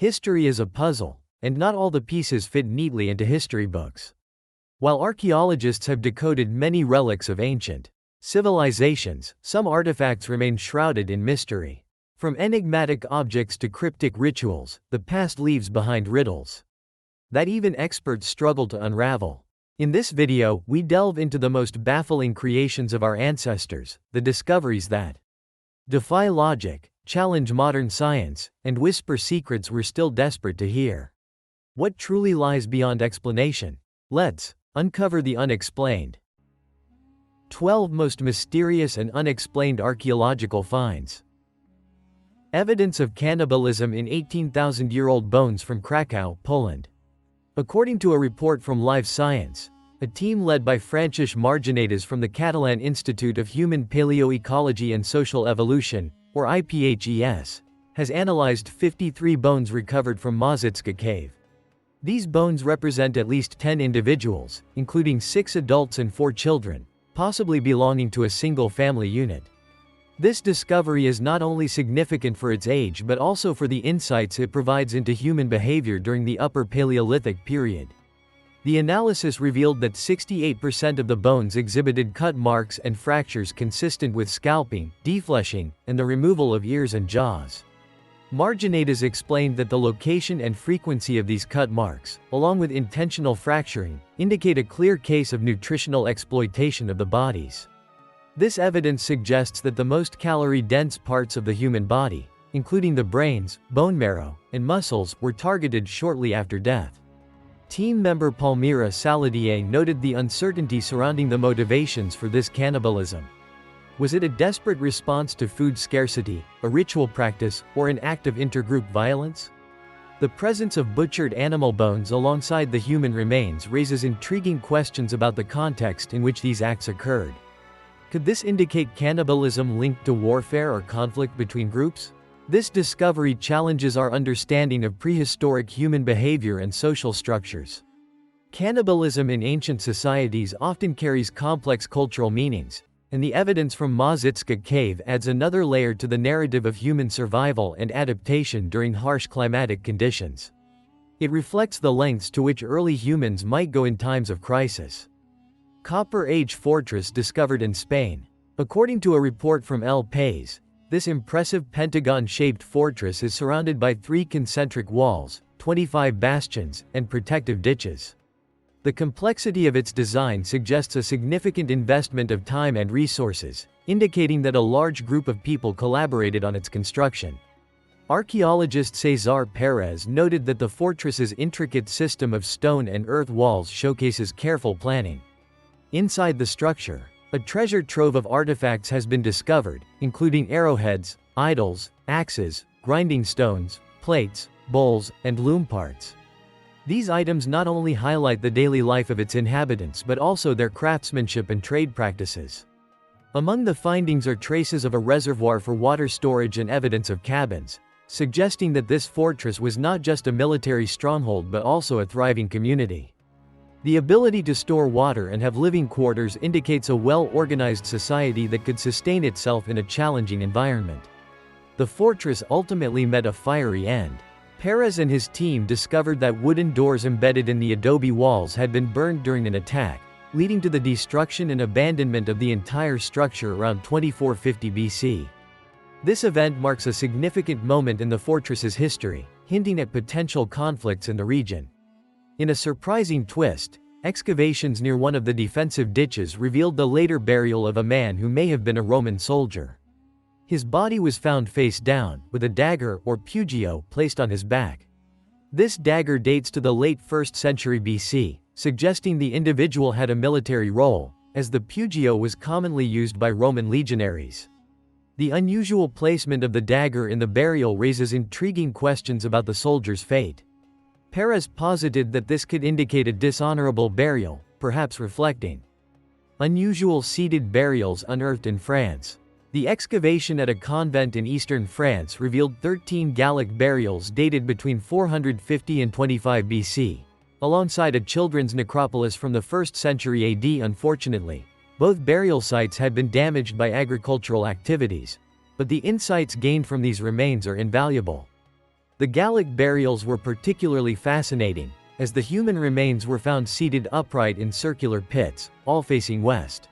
History is a puzzle, and not all the pieces fit neatly into history books. While archaeologists have decoded many relics of ancient civilizations, some artifacts remain shrouded in mystery. From enigmatic objects to cryptic rituals, the past leaves behind riddles that even experts struggle to unravel. In this video, we delve into the most baffling creations of our ancestors, the discoveries that defy logic, challenge modern science, and whisper secrets we're still desperate to hear. What truly lies beyond explanation? Let's uncover the unexplained. 12 most mysterious and unexplained archaeological finds. Evidence of cannibalism in 18,000-year-old bones from Krakow, Poland. According to a report from Live Science, a team led by Francesc Marginedes from the Catalan Institute of Human Paleoecology and Social Evolution, or IPHES, has analyzed 53 bones recovered from Mazitska cave. These bones represent at least 10 individuals, including 6 adults and 4 children, possibly belonging to a single family unit. This discovery is not only significant for its age but also for the insights it provides into human behavior during the Upper Paleolithic period. The analysis revealed that 68% of the bones exhibited cut marks and fractures consistent with scalping, defleshing, and the removal of ears and jaws. Marginedes explained that the location and frequency of these cut marks, along with intentional fracturing, indicate a clear case of nutritional exploitation of the bodies. This evidence suggests that the most calorie-dense parts of the human body, including the brains, bone marrow, and muscles, were targeted shortly after death. Team member Palmira Saladier noted the uncertainty surrounding the motivations for this cannibalism. Was it a desperate response to food scarcity, a ritual practice, or an act of intergroup violence? The presence of butchered animal bones alongside the human remains raises intriguing questions about the context in which these acts occurred. Could this indicate cannibalism linked to warfare or conflict between groups? This discovery challenges our understanding of prehistoric human behavior and social structures. Cannibalism in ancient societies often carries complex cultural meanings, and the evidence from Mazitska cave adds another layer to the narrative of human survival and adaptation during harsh climatic conditions. It reflects the lengths to which early humans might go in times of crisis. Copper Age fortress discovered in Spain. According to a report from El País, this impressive pentagon-shaped fortress is surrounded by 3 concentric walls, 25 bastions, and protective ditches. The complexity of its design suggests a significant investment of time and resources, indicating that a large group of people collaborated on its construction. Archaeologist Cesar Perez noted that the fortress's intricate system of stone and earth walls showcases careful planning. Inside the structure, a treasure trove of artifacts has been discovered, including arrowheads, idols, axes, grinding stones, plates, bowls, and loom parts. These items not only highlight the daily life of its inhabitants but also their craftsmanship and trade practices. Among the findings are traces of a reservoir for water storage and evidence of cabins, suggesting that this fortress was not just a military stronghold but also a thriving community. The ability to store water and have living quarters indicates a well-organized society that could sustain itself in a challenging environment. The fortress ultimately met a fiery end. Perez and his team discovered that wooden doors embedded in the adobe walls had been burned during an attack, leading to the destruction and abandonment of the entire structure around 2450 BC. This event marks a significant moment in the fortress's history, hinting at potential conflicts in the region. In a surprising twist, excavations near one of the defensive ditches revealed the later burial of a man who may have been a Roman soldier. His body was found face down, with a dagger, or pugio, placed on his back. This dagger dates to the late 1st century BC, suggesting the individual had a military role, as the pugio was commonly used by Roman legionaries. The unusual placement of the dagger in the burial raises intriguing questions about the soldier's fate. Perez posited that this could indicate a dishonorable burial, perhaps reflecting unusual seated burials unearthed in France. The excavation at a convent in eastern France revealed 13 Gallic burials dated between 450 and 25 BC, alongside a children's necropolis from the 1st century AD. Unfortunately, both burial sites had been damaged by agricultural activities, but the insights gained from these remains are invaluable. The Gallic burials were particularly fascinating, as the human remains were found seated upright in circular pits, all facing west.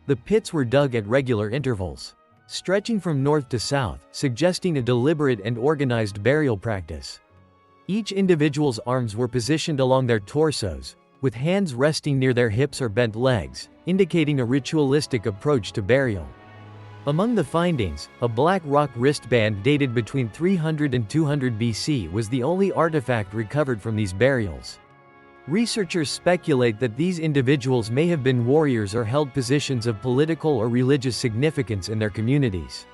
The pits were dug at regular intervals, stretching from north to south, suggesting a deliberate and organized burial practice. Each individual's arms were positioned along their torsos, with hands resting near their hips or bent legs, indicating a ritualistic approach to burial. Among the findings, a black rock wristband dated between 300 and 200 BC was the only artifact recovered from these burials. Researchers speculate that these individuals may have been warriors or held positions of political or religious significance in their communities.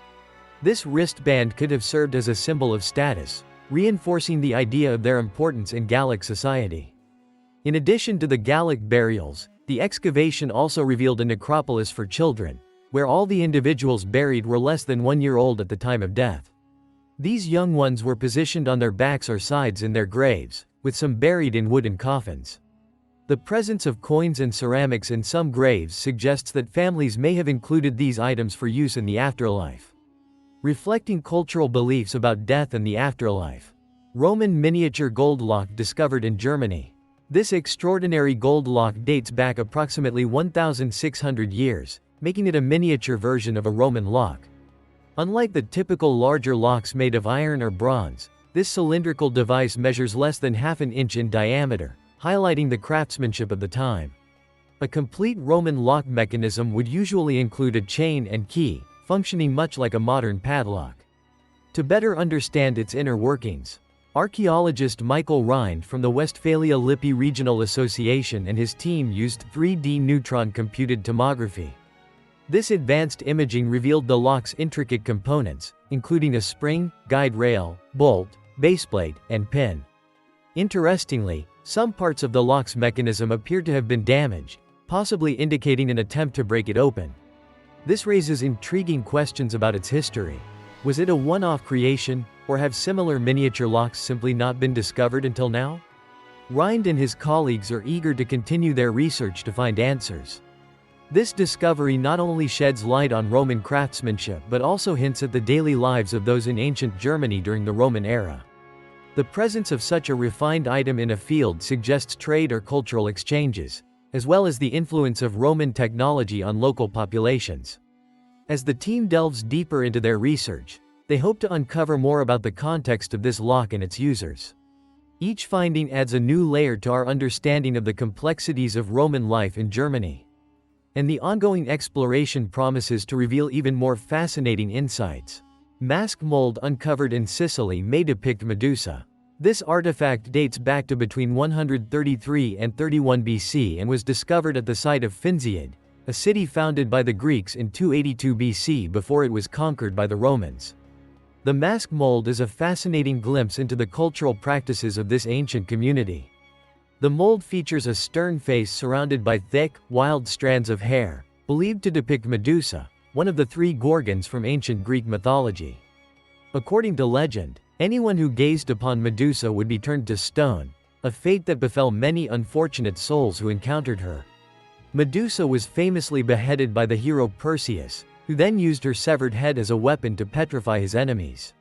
This wristband could have served as a symbol of status, reinforcing the idea of their importance in Gallic society. In addition to the Gallic burials, the excavation also revealed a necropolis for children, where all the individuals buried were less than 1 year old at the time of death. These young ones were positioned on their backs or sides in their graves, with some buried in wooden coffins. The presence of coins and ceramics in some graves suggests that families may have included these items for use in the afterlife. Reflecting cultural beliefs about death and the afterlife. Roman miniature gold lock discovered in Germany. This extraordinary gold lock dates back approximately 1,600 years, making it a miniature version of a Roman lock. Unlike the typical larger locks made of iron or bronze, this cylindrical device measures less than half an inch in diameter, highlighting the craftsmanship of the time. A complete Roman lock mechanism would usually include a chain and key, functioning much like a modern padlock. To better understand its inner workings, archaeologist Michael Rind from the Westphalia Lippe Regional Association and his team used 3D neutron computed tomography. This advanced imaging revealed the lock's intricate components, including a spring, guide rail, bolt, baseplate, and pin. Interestingly, some parts of the lock's mechanism appear to have been damaged, possibly indicating an attempt to break it open. This raises intriguing questions about its history. Was it a one-off creation, or have similar miniature locks simply not been discovered until now? Rind and his colleagues are eager to continue their research to find answers. This discovery not only sheds light on Roman craftsmanship but also hints at the daily lives of those in ancient Germany during the Roman era. The presence of such a refined item in a field suggests trade or cultural exchanges, as well as the influence of Roman technology on local populations. As the team delves deeper into their research, they hope to uncover more about the context of this lock and its users. Each finding adds a new layer to our understanding of the complexities of Roman life in Germany. And the ongoing exploration promises to reveal even more fascinating insights. Mask mold uncovered in Sicily may depict Medusa. This artifact dates back to between 133 and 31 BC and was discovered at the site of Finziad, a city founded by the Greeks in 282 BC before it was conquered by the Romans. The mask mold is a fascinating glimpse into the cultural practices of this ancient community. The mold features a stern face surrounded by thick, wild strands of hair, believed to depict Medusa, one of the three Gorgons from ancient Greek mythology. According to legend, anyone who gazed upon Medusa would be turned to stone, a fate that befell many unfortunate souls who encountered her. Medusa was famously beheaded by the hero Perseus, who then used her severed head as a weapon to petrify his enemies.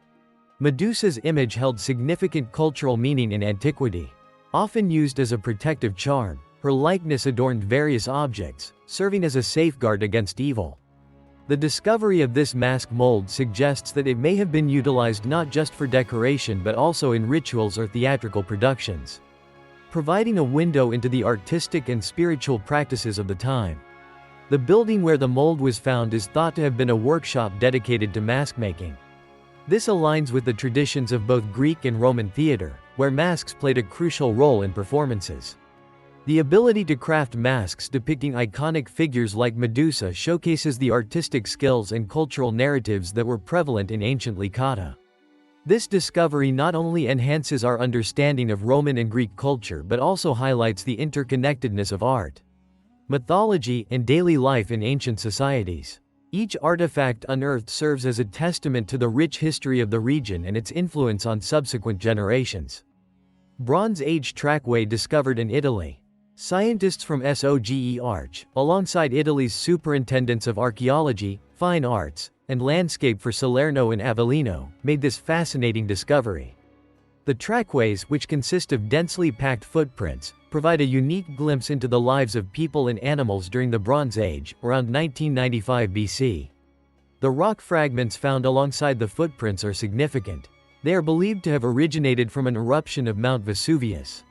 Medusa's image held significant cultural meaning in antiquity. Often used as a protective charm, her likeness adorned various objects, serving as a safeguard against evil. The discovery of this mask mold suggests that it may have been utilized not just for decoration but also in rituals or theatrical productions, providing a window into the artistic and spiritual practices of the time. The building where the mold was found is thought to have been a workshop dedicated to mask making. This aligns with the traditions of both Greek and Roman theater, where masks played a crucial role in performances. The ability to craft masks depicting iconic figures like Medusa showcases the artistic skills and cultural narratives that were prevalent in ancient Lycata. This discovery not only enhances our understanding of Roman and Greek culture but also highlights the interconnectedness of art, mythology, and daily life in ancient societies. Each artifact unearthed serves as a testament to the rich history of the region and its influence on subsequent generations. Bronze Age Trackway discovered in Italy. Scientists from SOGEARCH, alongside Italy's superintendents of archaeology, fine arts, and landscape for Salerno and Avellino, made this fascinating discovery. The trackways, which consist of densely packed footprints, provide a unique glimpse into the lives of people and animals during the Bronze Age, around 1995 BC. The rock fragments found alongside the footprints are significant. They are believed to have originated from an eruption of Mount Vesuvius,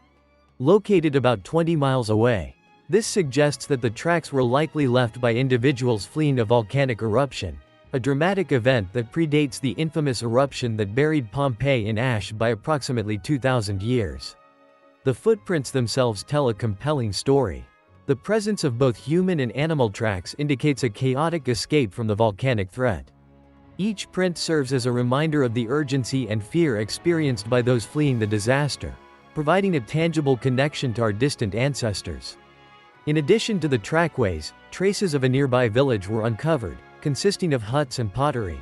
located about 20 miles away. This suggests that the tracks were likely left by individuals fleeing a volcanic eruption, a dramatic event that predates the infamous eruption that buried Pompeii in ash by approximately 2,000 years. The footprints themselves tell a compelling story. The presence of both human and animal tracks indicates a chaotic escape from the volcanic threat. Each print serves as a reminder of the urgency and fear experienced by those fleeing the disaster, providing a tangible connection to our distant ancestors. In addition to the trackways, traces of a nearby village were uncovered, consisting of huts and pottery.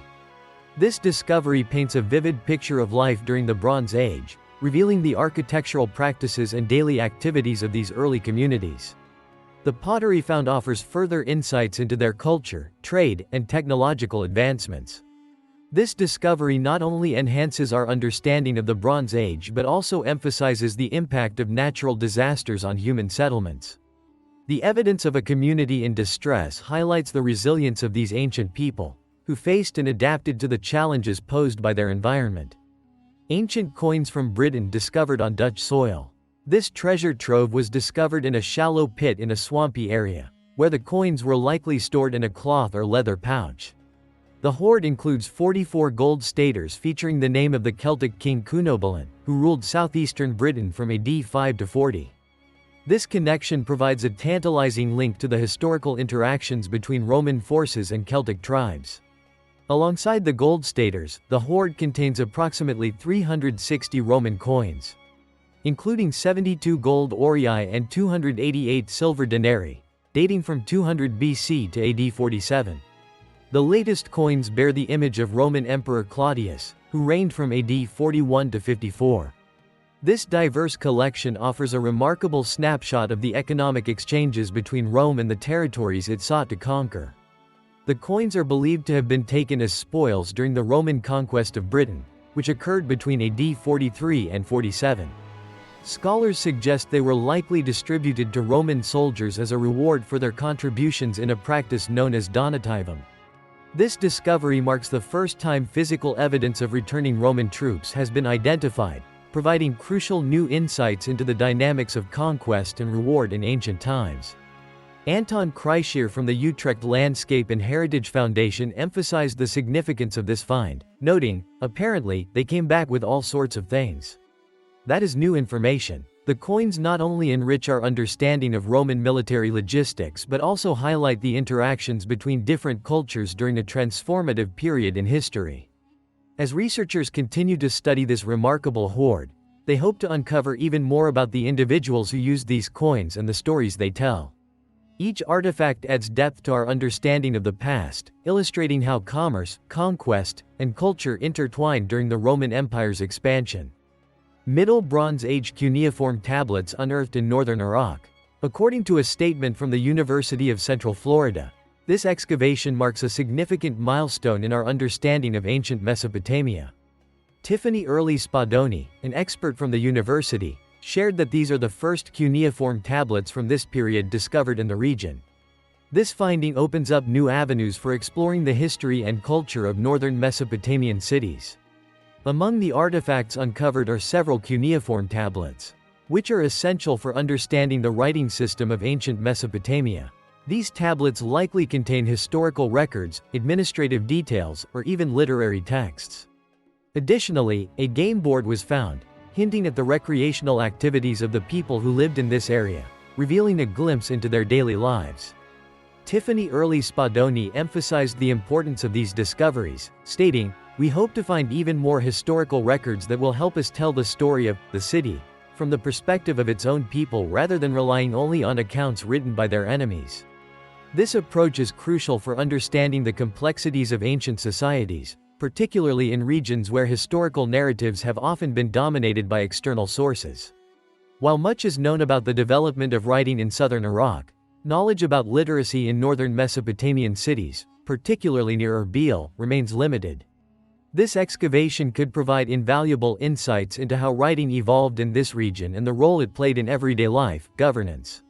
This discovery paints a vivid picture of life during the Bronze Age, revealing the architectural practices and daily activities of these early communities. The pottery found offers further insights into their culture, trade, and technological advancements. This discovery not only enhances our understanding of the Bronze Age but also emphasizes the impact of natural disasters on human settlements. The evidence of a community in distress highlights the resilience of these ancient people, who faced and adapted to the challenges posed by their environment. Ancient coins from Britain discovered on Dutch soil. This treasure trove was discovered in a shallow pit in a swampy area, where the coins were likely stored in a cloth or leather pouch. The hoard includes 44 gold staters featuring the name of the Celtic king Cunobalin, who ruled southeastern Britain from AD 5 to 40. This connection provides a tantalizing link to the historical interactions between Roman forces and Celtic tribes. Alongside the gold staters, the hoard contains approximately 360 Roman coins, including 72 gold aurei and 288 silver denarii, dating from 200 BC to AD 47. The latest coins bear the image of Roman Emperor Claudius, who reigned from AD 41 to 54. This diverse collection offers a remarkable snapshot of the economic exchanges between Rome and the territories it sought to conquer. The coins are believed to have been taken as spoils during the Roman conquest of Britain, which occurred between AD 43 and 47. Scholars suggest they were likely distributed to Roman soldiers as a reward for their contributions in a practice known as donativum. This discovery marks the first time physical evidence of returning Roman troops has been identified, providing crucial new insights into the dynamics of conquest and reward in ancient times. Anton Kreischer from the Utrecht Landscape and Heritage Foundation emphasized the significance of this find, noting, "Apparently, they came back with all sorts of things. That is new information." The coins not only enrich our understanding of Roman military logistics but also highlight the interactions between different cultures during a transformative period in history. As researchers continue to study this remarkable hoard, they hope to uncover even more about the individuals who used these coins and the stories they tell. Each artifact adds depth to our understanding of the past, illustrating how commerce, conquest, and culture intertwined during the Roman Empire's expansion. Middle Bronze Age cuneiform tablets unearthed in northern Iraq. According to a statement from the University of Central Florida, this excavation marks a significant milestone in our understanding of ancient Mesopotamia. Tiffany Early Spadoni, an expert from the university, shared that these are the first cuneiform tablets from this period discovered in the region. This finding opens up new avenues for exploring the history and culture of northern Mesopotamian cities. Among the artifacts uncovered are several cuneiform tablets, which are essential for understanding the writing system of ancient Mesopotamia. These tablets likely contain historical records, administrative details, or even literary texts. Additionally, a game board was found, hinting at the recreational activities of the people who lived in this area, revealing a glimpse into their daily lives. Tiffany Early Spadoni emphasized the importance of these discoveries, stating, "We hope to find even more historical records that will help us tell the story of the city from the perspective of its own people rather than relying only on accounts written by their enemies." This approach is crucial for understanding the complexities of ancient societies, particularly in regions where historical narratives have often been dominated by external sources. While much is known about the development of writing in southern Iraq, knowledge about literacy in northern Mesopotamian cities, particularly near Erbil, remains limited. This excavation could provide invaluable insights into how writing evolved in this region and the role it played in everyday life, governance,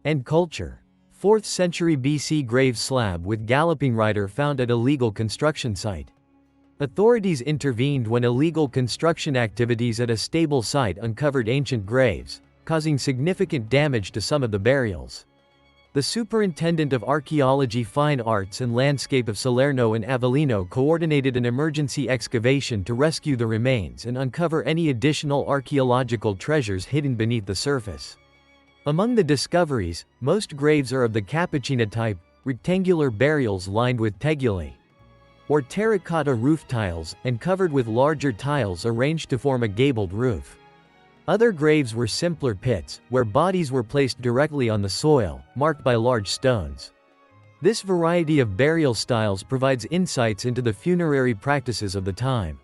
and culture. 4th century BC grave slab with galloping rider found at illegal construction site. Authorities intervened when illegal construction activities at a stable site uncovered ancient graves, causing significant damage to some of the burials. The Superintendent of Archaeology, Fine Arts and Landscape of Salerno and Avellino coordinated an emergency excavation to rescue the remains and uncover any additional archaeological treasures hidden beneath the surface. Among the discoveries, most graves are of the Cappuccina type, rectangular burials lined with tegulae, or terracotta roof tiles, and covered with larger tiles arranged to form a gabled roof. Other graves were simpler pits, where bodies were placed directly on the soil, marked by large stones. This variety of burial styles provides insights into the funerary practices of the time.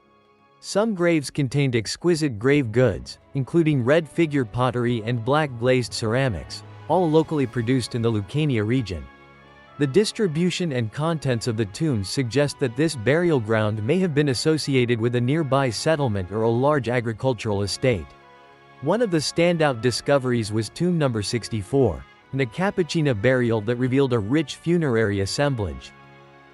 Some graves contained exquisite grave goods, including red figure pottery and black glazed ceramics, all locally produced in the Lucania region. The distribution and contents of the tombs suggest that this burial ground may have been associated with a nearby settlement or a large agricultural estate. One of the standout discoveries was tomb number 64, a Cappuccina burial that revealed a rich funerary assemblage.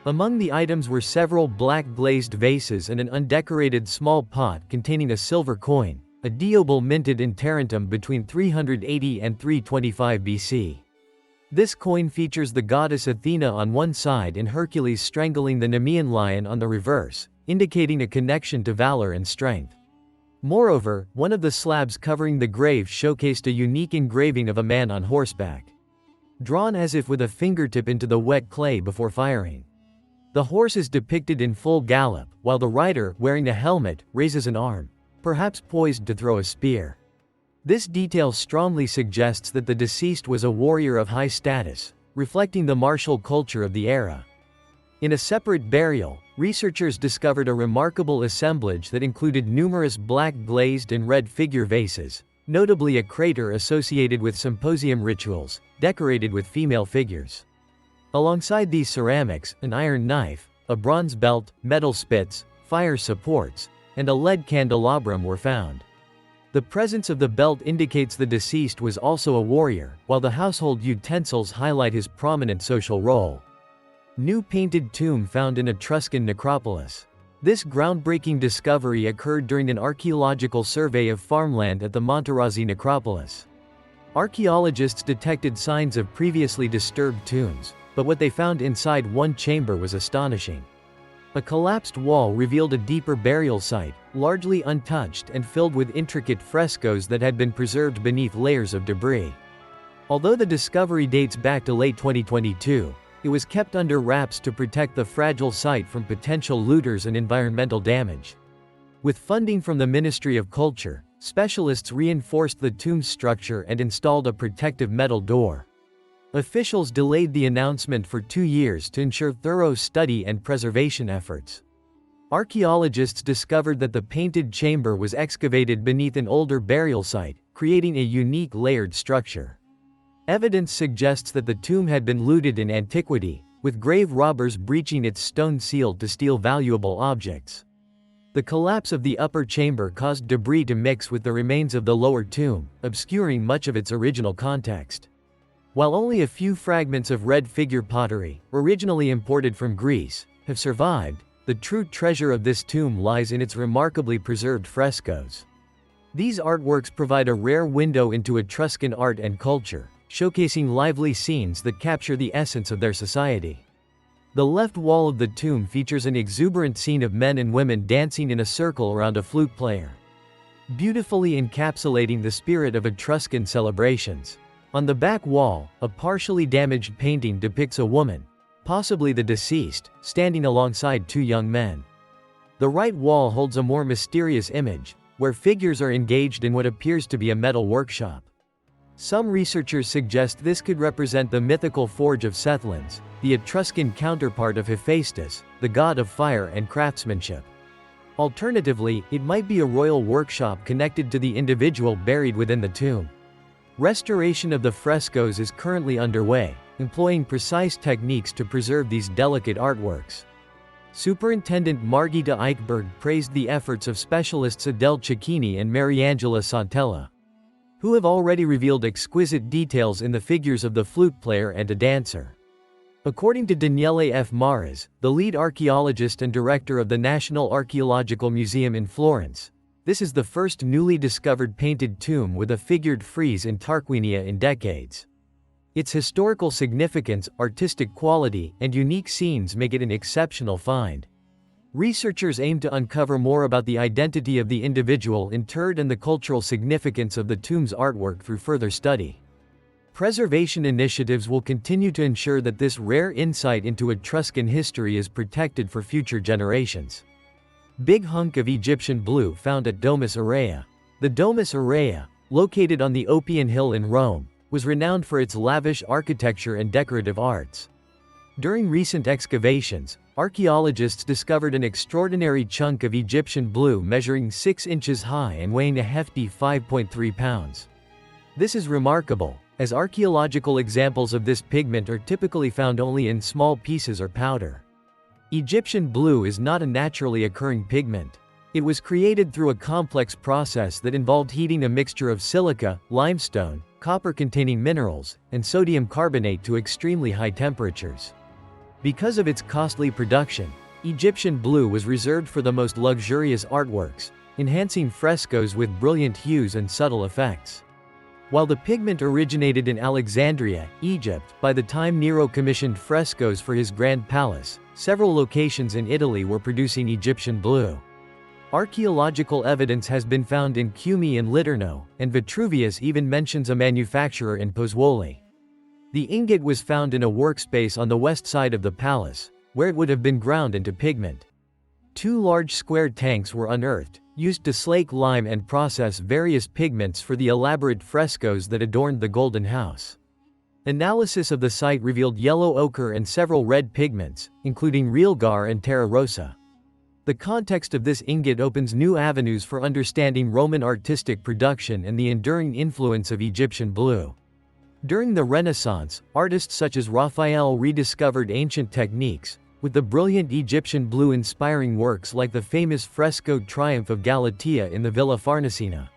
Among the items were several black glazed vases and an undecorated small pot containing a silver coin, a diobel minted in Tarentum between 380 and 325 BC. This coin features the goddess Athena on one side and Hercules strangling the Nemean lion on the reverse, indicating a connection to valor and strength. Moreover, one of the slabs covering the grave showcased a unique engraving of a man on horseback, drawn as if with a fingertip into the wet clay before firing. The horse is depicted in full gallop, while the rider, wearing a helmet, raises an arm, perhaps poised to throw a spear. This detail strongly suggests that the deceased was a warrior of high status, reflecting the martial culture of the era. In a separate burial, researchers discovered a remarkable assemblage that included numerous black glazed and red figure vases, notably a crater associated with symposium rituals, decorated with female figures. Alongside these ceramics, an iron knife, a bronze belt, metal spits, fire supports, and a lead candelabrum were found. The presence of the belt indicates the deceased was also a warrior, while the household utensils highlight his prominent social role. New painted tomb found in Etruscan necropolis. This groundbreaking discovery occurred during an archaeological survey of farmland at the Monterazzi necropolis. Archaeologists detected signs of previously disturbed tombs, but what they found inside one chamber was astonishing. A collapsed wall revealed a deeper burial site, largely untouched and filled with intricate frescoes that had been preserved beneath layers of debris. Although the discovery dates back to late 2022, it was kept under wraps to protect the fragile site from potential looters and environmental damage. With funding from the Ministry of Culture, specialists reinforced the tomb's structure and installed a protective metal door. Officials delayed the announcement for 2 years to ensure thorough study and preservation efforts. Archaeologists discovered that the painted chamber was excavated beneath an older burial site, creating a unique layered structure. Evidence suggests that the tomb had been looted in antiquity, with grave robbers breaching its stone seal to steal valuable objects. The collapse of the upper chamber caused debris to mix with the remains of the lower tomb, obscuring much of its original context. While only a few fragments of red figure pottery, originally imported from Greece, have survived, the true treasure of this tomb lies in its remarkably preserved frescoes. These artworks provide a rare window into Etruscan art and culture, showcasing lively scenes that capture the essence of their society. The left wall of the tomb features an exuberant scene of men and women dancing in a circle around a flute player, beautifully encapsulating the spirit of Etruscan celebrations. On the back wall, a partially damaged painting depicts a woman, possibly the deceased, standing alongside 2 young men. The right wall holds a more mysterious image, where figures are engaged in what appears to be a metal workshop. Some researchers suggest this could represent the mythical forge of Sethlands, the Etruscan counterpart of Hephaestus, the god of fire and craftsmanship. Alternatively, it might be a royal workshop connected to the individual buried within the tomb. Restoration of the frescoes is currently underway, employing precise techniques to preserve these delicate artworks. Superintendent Margita Eichberg praised the efforts of specialists Adele Cecchini and Mariangela Santella, who have already revealed exquisite details in the figures of the flute player and a dancer. According to Daniele F. Maras, the lead archaeologist and director of the National Archaeological Museum in Florence, this is the first newly discovered painted tomb with a figured frieze in Tarquinia in decades. Its historical significance, artistic quality, and unique scenes make it an exceptional find. Researchers aim to uncover more about the identity of the individual interred and the cultural significance of the tomb's artwork through further study. Preservation initiatives will continue to ensure that this rare insight into Etruscan history is protected for future generations. Big hunk of Egyptian blue found at Domus Aurea. The Domus Aurea, located on the Oppian Hill in Rome, was renowned for its lavish architecture and decorative arts. During recent excavations, archaeologists discovered an extraordinary chunk of Egyptian blue measuring 6 inches high and weighing a hefty 5.3 pounds. This is remarkable, as archaeological examples of this pigment are typically found only in small pieces or powder. Egyptian blue is not a naturally occurring pigment. It was created through a complex process that involved heating a mixture of silica, limestone, copper-containing minerals, and sodium carbonate to extremely high temperatures. Because of its costly production, Egyptian blue was reserved for the most luxurious artworks, enhancing frescoes with brilliant hues and subtle effects. While the pigment originated in Alexandria, Egypt, by the time Nero commissioned frescoes for his grand palace, several locations in Italy were producing Egyptian blue. Archaeological evidence has been found in Cumae and Liturno, and Vitruvius even mentions a manufacturer in Pozzuoli. The ingot was found in a workspace on the west side of the palace, where it would have been ground into pigment. 2 large square tanks were unearthed, used to slake lime and process various pigments for the elaborate frescoes that adorned the Golden House. Analysis of the site revealed yellow ochre and several red pigments, including realgar and terra rossa. The context of this ingot opens new avenues for understanding Roman artistic production and the enduring influence of Egyptian blue. During the Renaissance, artists such as Raphael rediscovered ancient techniques, with the brilliant Egyptian blue inspiring works like the famous frescoed Triumph of Galatea in the Villa Farnesina.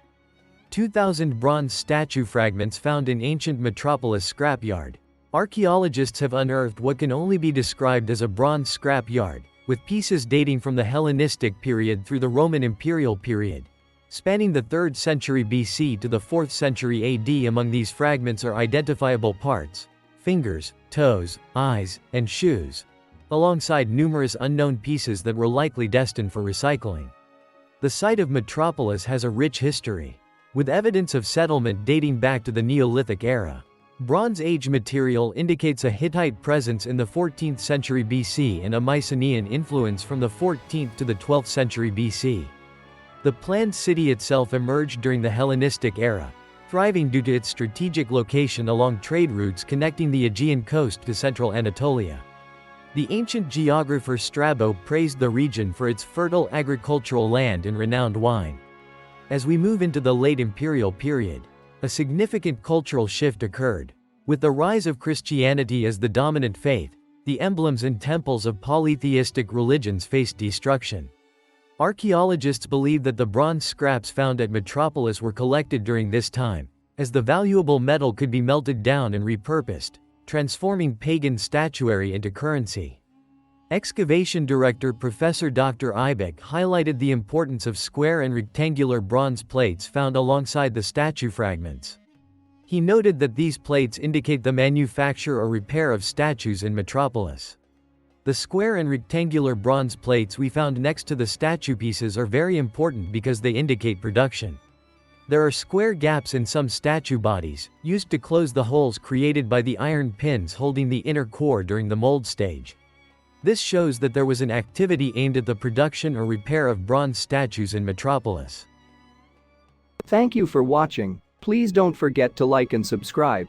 2,000 bronze statue fragments found in ancient Metropolis scrapyard. Archaeologists have unearthed what can only be described as a bronze scrapyard, with pieces dating from the Hellenistic period through the Roman imperial period. Spanning the 3rd century BC to the 4th century AD. Among these fragments are identifiable parts, fingers, toes, eyes, and shoes, alongside numerous unknown pieces that were likely destined for recycling. The site of Metropolis has a rich history, with evidence of settlement dating back to the Neolithic era. Bronze Age material indicates a Hittite presence in the 14th century BC and a Mycenaean influence from the 14th to the 12th century BC. The planned city itself emerged during the Hellenistic era, thriving due to its strategic location along trade routes connecting the Aegean coast to central Anatolia. The ancient geographer Strabo praised the region for its fertile agricultural land and renowned wine. As we move into the late imperial period, a significant cultural shift occurred. With the rise of Christianity as the dominant faith, the emblems and temples of polytheistic religions faced destruction. Archaeologists believe that the bronze scraps found at Metropolis were collected during this time, as the valuable metal could be melted down and repurposed, transforming pagan statuary into currency. Excavation director Professor Dr. Ibeck highlighted the importance of square and rectangular bronze plates found alongside the statue fragments. He noted that these plates indicate the manufacture or repair of statues in Metropolis. The square and rectangular bronze plates we found next to the statue pieces are very important because they indicate production. There are square gaps in some statue bodies, used to close the holes created by the iron pins holding the inner core during the mold stage. This shows that there was an activity aimed at the production or repair of bronze statues in Metropolis. Thank you for watching. Please don't forget to like and subscribe.